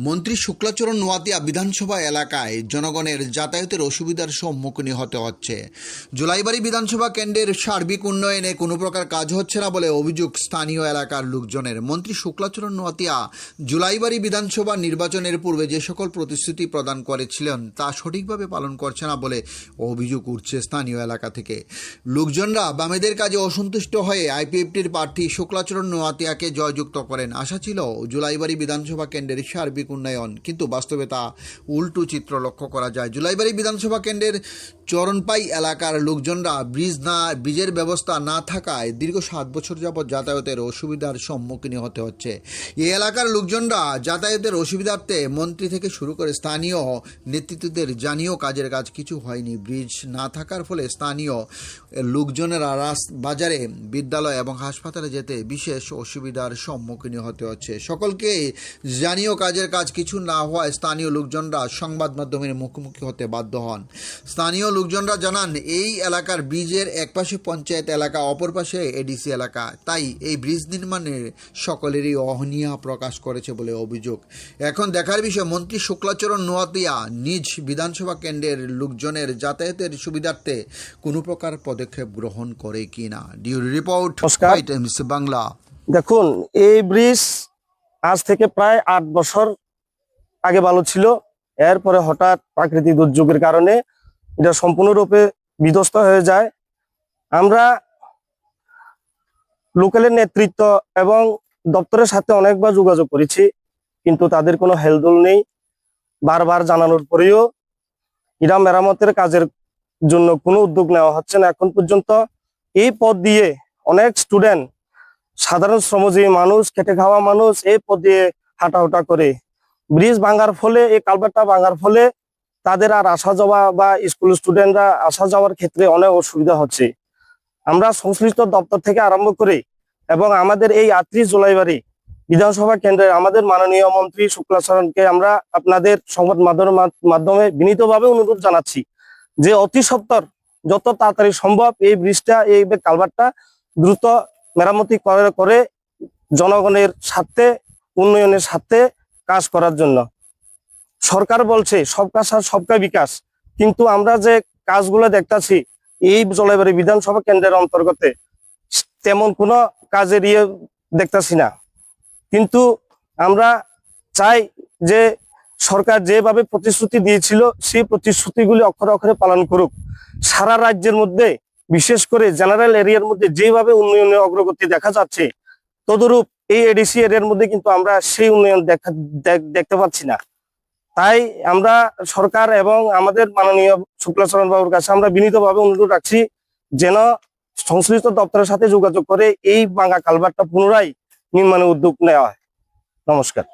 মন্ত্রী শুক্লাচরণ নোয়াতিয়া বিধানসভা এলাকায় জনগণের যাতায়াতের অসুবিধার সম্মুখীন হতে হচ্ছে। জুলাইবাড়ি বিধানসভা কেন্দ্রের সার্বিক উন্নয়নে কোনো প্রকার কাজ হচ্ছে না বলে অভিযোগ স্থানীয় এলাকার লোকজনের। মন্ত্রী শুক্লাচরণ নোয়াতিয়া জুলাইবাড়ি বিধানসভা নির্বাচনের পূর্বে যে সকল প্রতিশ্রুতি প্রদান করেছিলেন তা সঠিকভাবে পালন করছে না বলে অভিযোগ উঠছে স্থানীয় এলাকা থেকে। লোকজনরা বামেদের কাজে অসন্তুষ্ট হয়ে আইপিএফটির প্রার্থী শুক্লাচরণ নোয়াতিয়াকে জয়যুক্ত করেন। আশা ছিল জুলাইবাড়ি বিধানসভা কেন্দ্রের সার্বিক উন্নয়ন, কিন্তু বাস্তবে তা উল্টো চিত্র লক্ষ্য করা যায়। জুলাইবাড়ি বিধানসভা কেন্দ্রের চরণপাই এলাকার লোকজনরা ব্রিজের ব্যবস্থা না থাকায় দীর্ঘ 7 বছর যাবৎ যাতায়াতের অসুবিধার সম্মুখীন হতে হচ্ছে। এই এলাকার লোকজনরা যাতায়াতের অসুবিধার্থে মন্ত্রী থেকে শুরু করে স্থানীয় নেতৃত্বদের জানিয়েও কাজের কাজ কিছু হয়নি। ব্রিজ না থাকার ফলে স্থানীয় লোকজনেরা বাজারে, বিদ্যালয় এবং হাসপাতালে যেতে বিশেষ অসুবিধার সম্মুখীন হতে হচ্ছে। সকলকে জানিয়েও কাজের কাজ কিছু না হওয়ায় স্থানীয় লোকজনরা সংবাদ মাধ্যমের মুখোমুখি হতে বাধ্য হন। স্থানীয় লোকজনরা জানান, এই এলাকার ব্রিজের একপাশে পঞ্চায়েত এলাকা, অপর পাশে এডিসি এলাকা, তাই এই ব্রিজ নির্মাণের সকলেরই অহনিয়া প্রকাশ করেছে বলে অভিযোগ। এখন দেখার বিষয়, মন্ত্রী শুক্লাচরণ নোয়াতিয়া নিজ বিধানসভা কেন্দ্রের লোকজনের যাতায়াতের সুবিধার্থে কোনো প্রকার পদক্ষেপ গ্রহণ করে কিনা। ডিউরি রিপোর্ট, টাইমস বাংলা। দেখুন, এই ব্রিজ আজ থেকে প্রায় 8 বছর আগে ভালো ছিল। এরপরে হঠাৎ প্রাকৃতিক দুর্যোগের কারণে এটা সম্পূর্ণরূপে বিধ্বস্ত হয়ে যায়। আমরা লোকালের নেতৃত্ব এবং দপ্তরের সাথে অনেকবার যোগাযোগ করেছি, কিন্তু তাদের কোনো হেলদোল নেই। বারবার জানানোর পরেও এটা মেরামতের কাজের জন্য কোনো উদ্যোগ নেওয়া হচ্ছে না এখন পর্যন্ত। এই পথ দিয়ে অনেক স্টুডেন্ট, সাধারণ শ্রমজীবী মানুষ, খেটে খাওয়া মানুষ এই পথ দিয়ে হাঁটাহুটা করে। ব্রিজ ভাঙার ফলে, এই কালভার্টটা ভাঙার ফলে তাদের আর আসা যাওয়া বা স্কুল স্টুডেন্টরা আসা যাওয়ার ক্ষেত্রে অনেক অসুবিধা হচ্ছে। আমরা সংশ্লিষ্ট দপ্তর থেকে আরম্ভ করে এবং আমাদের এই 38 জুলাইবাড়ি বিধানসভা কেন্দ্রের আমাদের মাননীয় মন্ত্রী শুক্লাচরণকে আমরা আপনাদের সংবাদ মাধ্যমে বিনীতভাবে অনুরোধ জানাচ্ছি যে অতি সত্বর, যত তাড়াতাড়ি সম্ভব এই ব্রিজটা, এই কালভার্টটা দ্রুত মেরামতি করে জনগণের স্বার্থে, উন্নয়নের স্বার্থে কাজ করার জন্য। সরকার বলছে সবকা সাথ সবকা বিকাশ, কিন্তু আমরা যে কাজগুলো দেখতেছি এই জলবায়ু বিধানসভা কেন্দ্রের অন্তর্গত তেমন কোনো কাজের দেখতেছি না। কিন্তু আমরা চাই যে সরকার যেভাবে প্রতিশ্রুতি দিয়েছিল সেই প্রতিশ্রুতিগুলি অক্ষরে অক্ষরে পালন করুক। সারা রাজ্যের মধ্যে, বিশেষ করে জেনারেল এরিয়ার মধ্যে যেভাবে উন্নয়নের অগ্রগতি দেখা যাচ্ছে, তদরূপ এই এডিসি এরিয়ার মধ্যে কিন্তু আমরা সেই উন্নয়ন দেখতে পাচ্ছি না। তাই আমরা সরকার এবং আমাদের মাননীয় শুক্লাচরণ বাবুর কাছে আমরা বিনীতভাবে অনুরোধ রাখছি যেন সংশ্লিষ্ট দপ্তরের সাথে যোগাযোগ করে এই ভাঙা কালভার্টটা পুনরায় নির্মাণের উদ্যোগ নেওয়া হয়। নমস্কার।